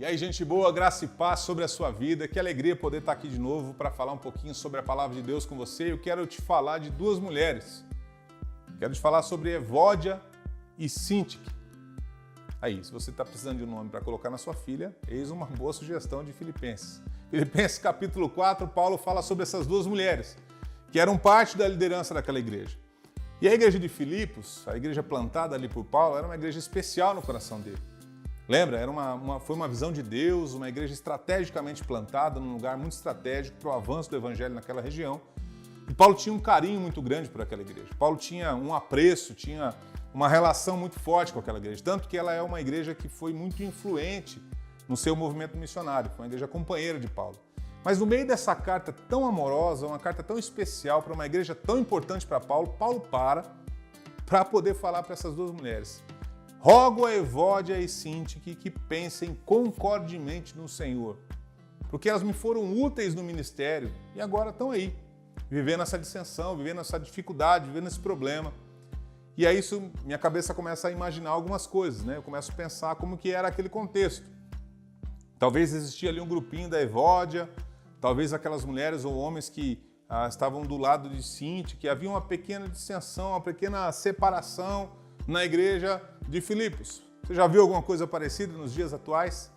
E aí, gente boa, graça e paz sobre a sua vida. Que alegria poder estar aqui de novo para falar um pouquinho sobre a palavra de Deus com você. Eu quero te falar de duas mulheres. Quero te falar sobre Evódia e Síntique. Aí, se você está precisando de um nome para colocar na sua filha, eis uma boa sugestão de Filipenses. Filipenses capítulo 4, Paulo fala sobre essas duas mulheres, que eram parte da liderança daquela igreja. E a igreja de Filipos, a igreja plantada ali por Paulo, era uma igreja especial no coração dele. Lembra? Foi uma visão de Deus, uma igreja estrategicamente plantada, num lugar muito estratégico para o avanço do evangelho naquela região. E Paulo tinha um carinho muito grande por aquela igreja. Paulo tinha um apreço, tinha uma relação muito forte com aquela igreja. Tanto que ela é uma igreja que foi muito influente no seu movimento missionário. Foi uma igreja companheira de Paulo. Mas no meio dessa carta tão amorosa, uma carta tão especial para uma igreja tão importante para Paulo, Paulo para poder falar para essas duas mulheres. Rogo a Evódia e Síntique que pensem concordemente no Senhor, porque elas me foram úteis no ministério e agora estão aí, vivendo essa dissensão, vivendo essa dificuldade, vivendo esse problema. E aí minha cabeça começa a imaginar algumas coisas, né? Eu começo a pensar como que era aquele contexto. Talvez existia ali um grupinho da Evódia, talvez aquelas mulheres ou homens que estavam do lado de Síntique, que havia uma pequena dissensão, uma pequena separação na igreja de Filipos. Você já viu alguma coisa parecida nos dias atuais?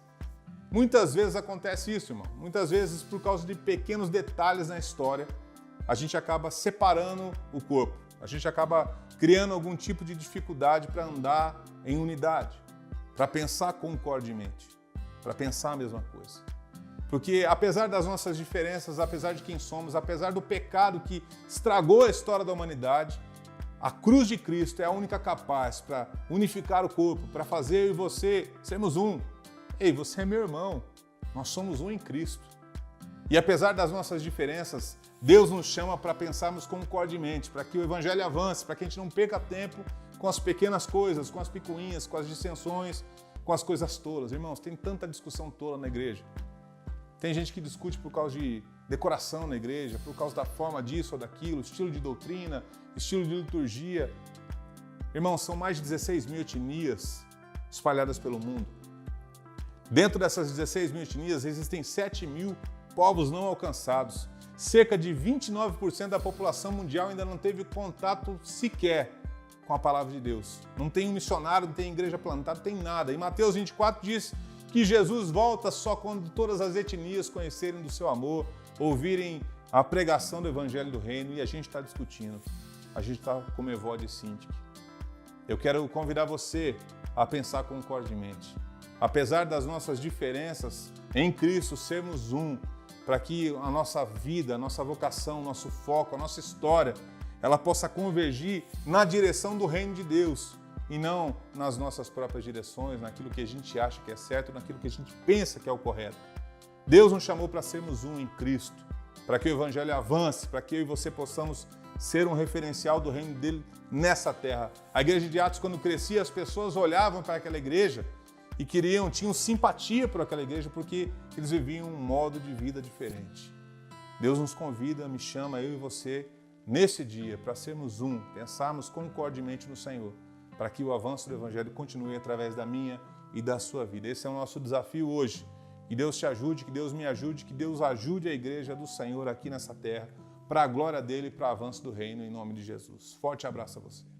Muitas vezes acontece isso, irmão. Muitas vezes, por causa de pequenos detalhes na história, a gente acaba separando o corpo. A gente acaba criando algum tipo de dificuldade para andar em unidade, para pensar concordemente, para pensar a mesma coisa. Porque apesar das nossas diferenças, apesar de quem somos, apesar do pecado que estragou a história da humanidade, a cruz de Cristo é a única capaz para unificar o corpo, para fazer eu e você sermos um. Ei, você é meu irmão, nós somos um em Cristo. E apesar das nossas diferenças, Deus nos chama para pensarmos concordemente, para que o evangelho avance, para que a gente não perca tempo com as pequenas coisas, com as picuinhas, com as dissensões, com as coisas tolas. Irmãos, tem tanta discussão tola na igreja. Tem gente que discute por causa de decoração na igreja, por causa da forma disso ou daquilo, estilo de doutrina, estilo de liturgia. Irmãos, são mais de 16 mil etnias espalhadas pelo mundo. Dentro dessas 16 mil etnias existem 7 mil povos não alcançados. Cerca de 29% da população mundial ainda não teve contato sequer com a palavra de Deus. Não tem um missionário, não tem igreja plantada, não tem nada. Em Mateus 24 diz que Jesus volta só quando todas as etnias conhecerem do seu amor, ouvirem a pregação do evangelho do reino, e a gente está discutindo. A gente está como Evódia e Síntique. Eu quero convidar você a pensar concordemente. Apesar das nossas diferenças, em Cristo sermos um, para que a nossa vida, a nossa vocação, nosso foco, a nossa história, ela possa convergir na direção do reino de Deus e não nas nossas próprias direções, naquilo que a gente acha que é certo, naquilo que a gente pensa que é o correto. Deus nos chamou para sermos um em Cristo, para que o evangelho avance, para que eu e você possamos ser um referencial do reino dele nessa terra. A igreja de Atos, quando crescia, as pessoas olhavam para aquela igreja e tinham simpatia por aquela igreja porque eles viviam um modo de vida diferente. Deus nos convida, me chama, eu e você, nesse dia, para sermos um, pensarmos concordemente no Senhor, para que o avanço do evangelho continue através da minha e da sua vida. Esse é o nosso desafio hoje. Que Deus te ajude, que Deus me ajude, que Deus ajude a igreja do Senhor aqui nessa terra, para a glória dele e para o avanço do reino, em nome de Jesus. Forte abraço a você.